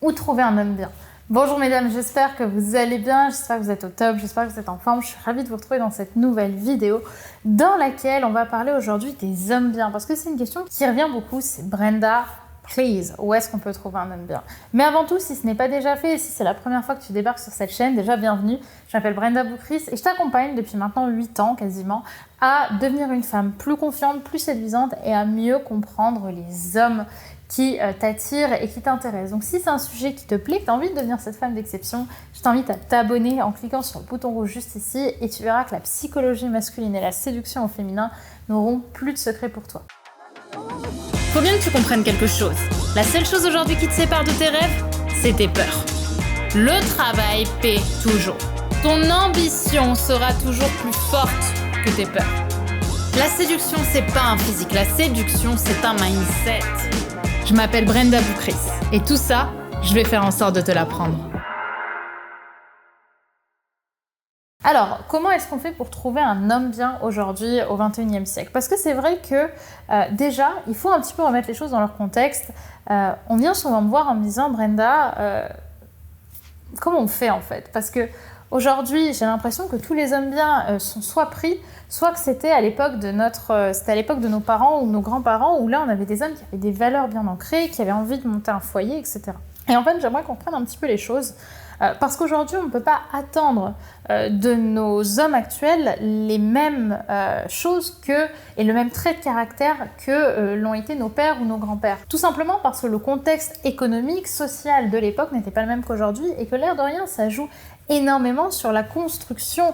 Où trouver un homme bien? Bonjour mesdames, j'espère que vous allez bien, j'espère que vous êtes au top, j'espère que vous êtes en forme. Je suis ravie de vous retrouver dans cette nouvelle vidéo dans laquelle on va parler aujourd'hui des hommes bien. Parce que c'est une question qui revient beaucoup, c'est Brenda, please, où est-ce qu'on peut trouver un homme bien? Mais avant tout, si ce n'est pas déjà fait, et si c'est la première fois que tu débarques sur cette chaîne, déjà bienvenue. Je m'appelle Brenda Boucris et je t'accompagne depuis maintenant 8 ans quasiment à devenir une femme plus confiante, plus séduisante et à mieux comprendre les hommes qui t'attirent et qui t'intéressent. Donc si c'est un sujet qui te plaît, que tu as envie de devenir cette femme d'exception, je t'invite à t'abonner en cliquant sur le bouton rouge juste ici et tu verras que la psychologie masculine et la séduction au féminin n'auront plus de secret pour toi. Faut bien que tu comprennes quelque chose. La seule chose aujourd'hui qui te sépare de tes rêves, c'est tes peurs. Le travail paie toujours. Ton ambition sera toujours plus forte que tes peurs. La séduction, c'est pas un physique. La séduction, c'est un mindset. Je m'appelle Brenda Boucris. Et tout ça, je vais faire en sorte de te l'apprendre. Alors, comment est-ce qu'on fait pour trouver un homme bien aujourd'hui au XXIe siècle? Parce que c'est vrai que déjà, il faut un petit peu remettre les choses dans leur contexte. On vient souvent me voir en me disant « Brenda, comment on fait en fait ?» Parce que aujourd'hui, j'ai l'impression que tous les hommes bien sont soit pris, soit que c'était à l'époque de nos parents ou nos grands-parents, où là on avait des hommes qui avaient des valeurs bien ancrées, qui avaient envie de monter un foyer, etc. Et en fait, j'aimerais qu'on prenne un petit peu les choses. Parce qu'aujourd'hui, on ne peut pas attendre de nos hommes actuels les mêmes choses et le même trait de caractère que l'ont été nos pères ou nos grands-pères. Tout simplement parce que le contexte économique, social de l'époque n'était pas le même qu'aujourd'hui et que l'air de rien, ça joue énormément sur la construction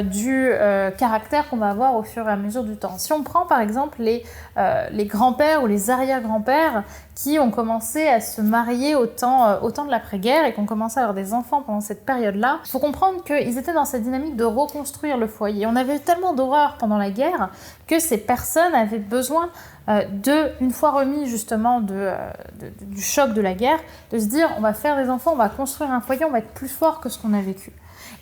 du caractère qu'on va avoir au fur et à mesure du temps. Si on prend par exemple les grands-pères ou les arrière-grands-pères qui ont commencé à se marier au temps de l'après-guerre et qui ont commencé à avoir des enfants pendant cette période-là, il faut comprendre qu'ils étaient dans cette dynamique de reconstruire le foyer. On avait eu tellement d'horreur pendant la guerre que ces personnes avaient besoin une fois remis justement du choc de la guerre, de se dire on va faire des enfants, on va construire un foyer, on va être plus fort que ce qu'on a vécu.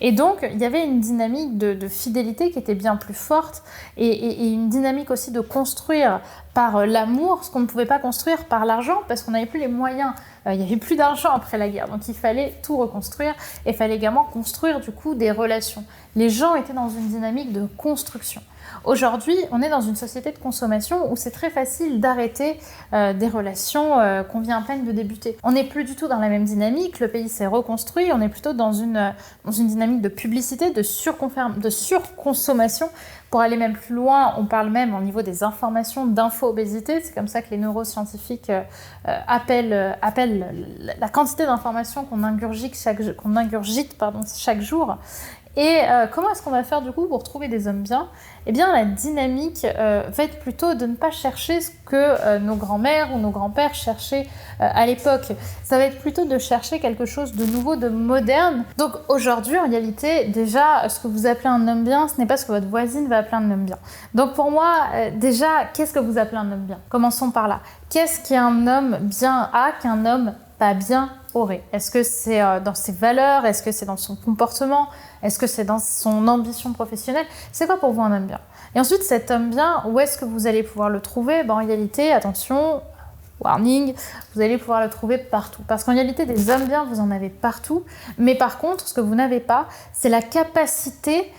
Et donc, il y avait une dynamique de fidélité qui était bien plus forte et une dynamique aussi de construire par l'amour ce qu'on ne pouvait pas construire par l'argent parce qu'on n'avait plus les moyens. Il n'y avait plus d'argent après la guerre, donc il fallait tout reconstruire et il fallait également construire du coup des relations. Les gens étaient dans une dynamique de construction. Aujourd'hui, on est dans une société de consommation où c'est très facile d'arrêter des relations qu'on vient à peine de débuter. On n'est plus du tout dans la même dynamique, le pays s'est reconstruit, on est plutôt dans une dynamique de publicité, de surconsommation. Pour aller même plus loin, on parle même au niveau des informations d'info-obésité. C'est comme ça que les neuroscientifiques appellent la quantité d'informations qu'on ingurgite chaque jour. Et comment est-ce qu'on va faire du coup pour trouver des hommes bien? Eh bien, la dynamique va être plutôt de ne pas chercher ce que nos grands-mères ou nos grands-pères cherchaient à l'époque. Ça va être plutôt de chercher quelque chose de nouveau, de moderne. Donc aujourd'hui, en réalité, déjà, ce que vous appelez un homme bien, ce n'est pas ce que votre voisine va appeler un homme bien. Donc pour moi, déjà, qu'est-ce que vous appelez un homme bien? Commençons par là. Qu'est-ce qu'un homme bien a qu'un homme pas bien aurait? Est-ce que c'est dans ses valeurs? Est-ce que c'est dans son comportement? Est-ce que c'est dans son ambition professionnelle? C'est quoi pour vous un homme bien? Et ensuite, cet homme bien, où est-ce que vous allez pouvoir le trouver? En réalité, attention, warning, vous allez pouvoir le trouver partout. Parce qu'en réalité, des hommes bien, vous en avez partout. Mais par contre, ce que vous n'avez pas, c'est la capacité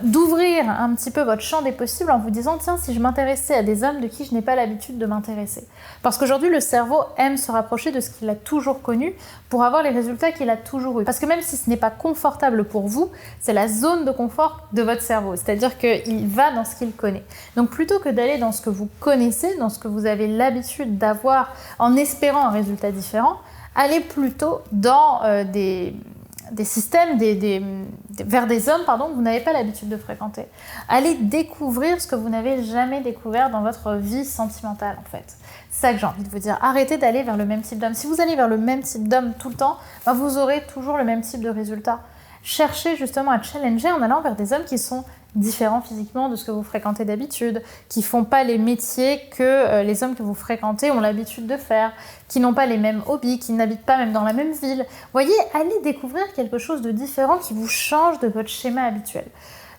d'ouvrir un petit peu votre champ des possibles en vous disant tiens, si je m'intéressais à des hommes de qui je n'ai pas l'habitude de m'intéresser. Parce qu'aujourd'hui, le cerveau aime se rapprocher de ce qu'il a toujours connu pour avoir les résultats qu'il a toujours eu. Parce que même si ce n'est pas confortable pour vous, c'est la zone de confort de votre cerveau. C'est-à-dire qu'il va dans ce qu'il connaît. Donc plutôt que d'aller dans ce que vous connaissez, dans ce que vous avez l'habitude d'avoir en espérant un résultat différent, allez plutôt dans des systèmes, vers des hommes que vous n'avez pas l'habitude de fréquenter. Allez découvrir ce que vous n'avez jamais découvert dans votre vie sentimentale, en fait. C'est ça que j'ai envie de vous dire. Arrêtez d'aller vers le même type d'homme. Si vous allez vers le même type d'homme tout le temps, vous aurez toujours le même type de résultat. Cherchez justement à challenger en allant vers des hommes qui sont différents physiquement de ce que vous fréquentez d'habitude, qui font pas les métiers que les hommes que vous fréquentez ont l'habitude de faire, qui n'ont pas les mêmes hobbies, qui n'habitent pas même dans la même ville. Voyez, allez découvrir quelque chose de différent qui vous change de votre schéma habituel.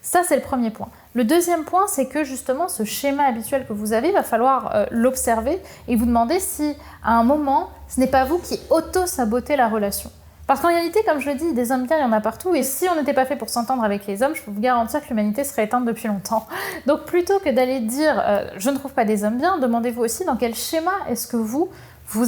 Ça, c'est le premier point. Le deuxième point, c'est que justement, ce schéma habituel que vous avez, il va falloir l'observer et vous demander si, à un moment, ce n'est pas vous qui auto-sabotez la relation. Parce qu'en réalité, comme je le dis, des hommes bien, il y en a partout. Et si on n'était pas fait pour s'entendre avec les hommes, je peux vous garantir que l'humanité serait éteinte depuis longtemps. Donc plutôt que d'aller dire je ne trouve pas des hommes bien, demandez-vous aussi dans quel schéma est-ce que vous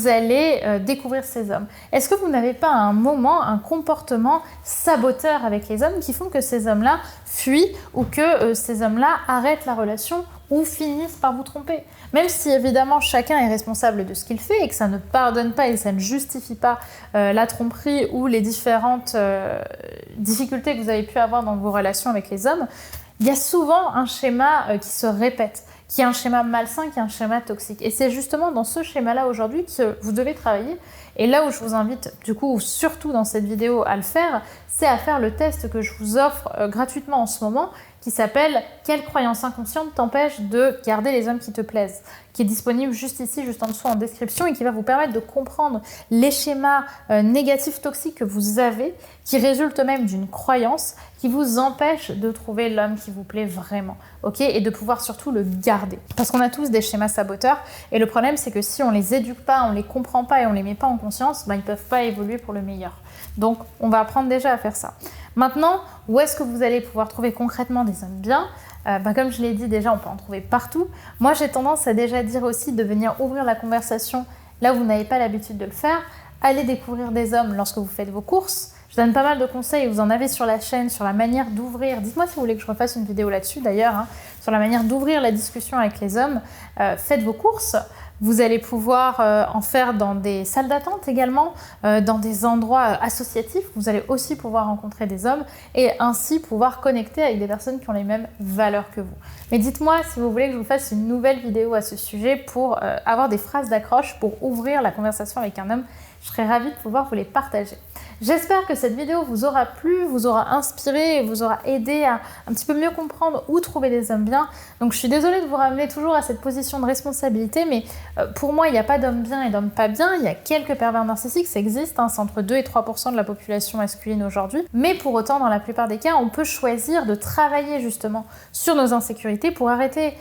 allez découvrir ces hommes. Est-ce que vous n'avez pas à un moment un comportement saboteur avec les hommes qui font que ces hommes-là fuient ou que ces hommes-là arrêtent la relation ou finissent par vous tromper? Même si évidemment chacun est responsable de ce qu'il fait et que ça ne pardonne pas et ça ne justifie pas la tromperie ou les différentes difficultés que vous avez pu avoir dans vos relations avec les hommes, il y a souvent un schéma qui se répète, qui est un schéma malsain, qui est un schéma toxique. Et c'est justement dans ce schéma-là aujourd'hui que vous devez travailler. Et là où je vous invite, du coup, surtout dans cette vidéo à le faire, c'est à faire le test que je vous offre gratuitement en ce moment, qui s'appelle « Quelle croyance inconsciente t'empêche de garder les hommes qui te plaisent ?» qui est disponible juste ici, juste en dessous en description et qui va vous permettre de comprendre les schémas négatifs toxiques que vous avez, qui résultent même d'une croyance qui vous empêche de trouver l'homme qui vous plaît vraiment, ok, et de pouvoir surtout le garder. Parce qu'on a tous des schémas saboteurs et le problème c'est que si on les éduque pas, on les comprend pas et on les met pas en conscience, ben, ils peuvent pas évoluer pour le meilleur. Donc on va apprendre déjà à faire ça. Maintenant, où est-ce que vous allez pouvoir trouver concrètement des hommes bien ? Comme je l'ai dit déjà, on peut en trouver partout. Moi, j'ai tendance à déjà dire aussi de venir ouvrir la conversation là où vous n'avez pas l'habitude de le faire. Allez découvrir des hommes lorsque vous faites vos courses. Je donne pas mal de conseils, vous en avez sur la chaîne, sur la manière d'ouvrir. Dites-moi si vous voulez que je refasse une vidéo là-dessus d'ailleurs, hein, sur la manière d'ouvrir la discussion avec les hommes. Faites vos courses. Vous allez pouvoir en faire dans des salles d'attente également, dans des endroits associatifs. Vous allez aussi pouvoir rencontrer des hommes et ainsi pouvoir connecter avec des personnes qui ont les mêmes valeurs que vous. Mais dites-moi si vous voulez que je vous fasse une nouvelle vidéo à ce sujet pour avoir des phrases d'accroche pour ouvrir la conversation avec un homme. Je serais ravie de pouvoir vous les partager. J'espère que cette vidéo vous aura plu, vous aura inspiré et vous aura aidé à un petit peu mieux comprendre où trouver des hommes bien. Donc je suis désolée de vous ramener toujours à cette position de responsabilité, mais pour moi il n'y a pas d'hommes bien et d'hommes pas bien. Il y a quelques pervers narcissiques, ça existe, hein, c'est entre 2 et 3% de la population masculine aujourd'hui. Mais pour autant, dans la plupart des cas, on peut choisir de travailler justement sur nos insécurités pour arrêter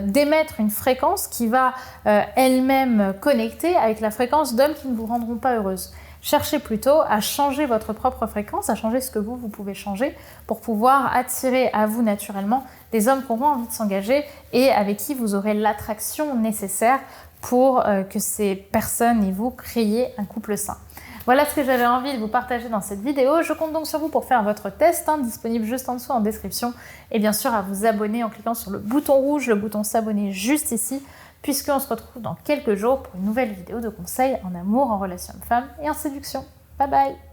d'émettre une fréquence qui va elle-même connecter avec la fréquence d'hommes qui ne vous rendront pas heureuse. Cherchez plutôt à changer votre propre fréquence, à changer ce que vous pouvez changer pour pouvoir attirer à vous naturellement des hommes qui auront envie de s'engager et avec qui vous aurez l'attraction nécessaire pour que ces personnes et vous créiez un couple sain. Voilà ce que j'avais envie de vous partager dans cette vidéo. Je compte donc sur vous pour faire votre test, hein, disponible juste en dessous en description. Et bien sûr à vous abonner en cliquant sur le bouton rouge, le bouton s'abonner juste ici, puisqu'on se retrouve dans quelques jours pour une nouvelle vidéo de conseils en amour, en relation homme-femme et en séduction. Bye bye!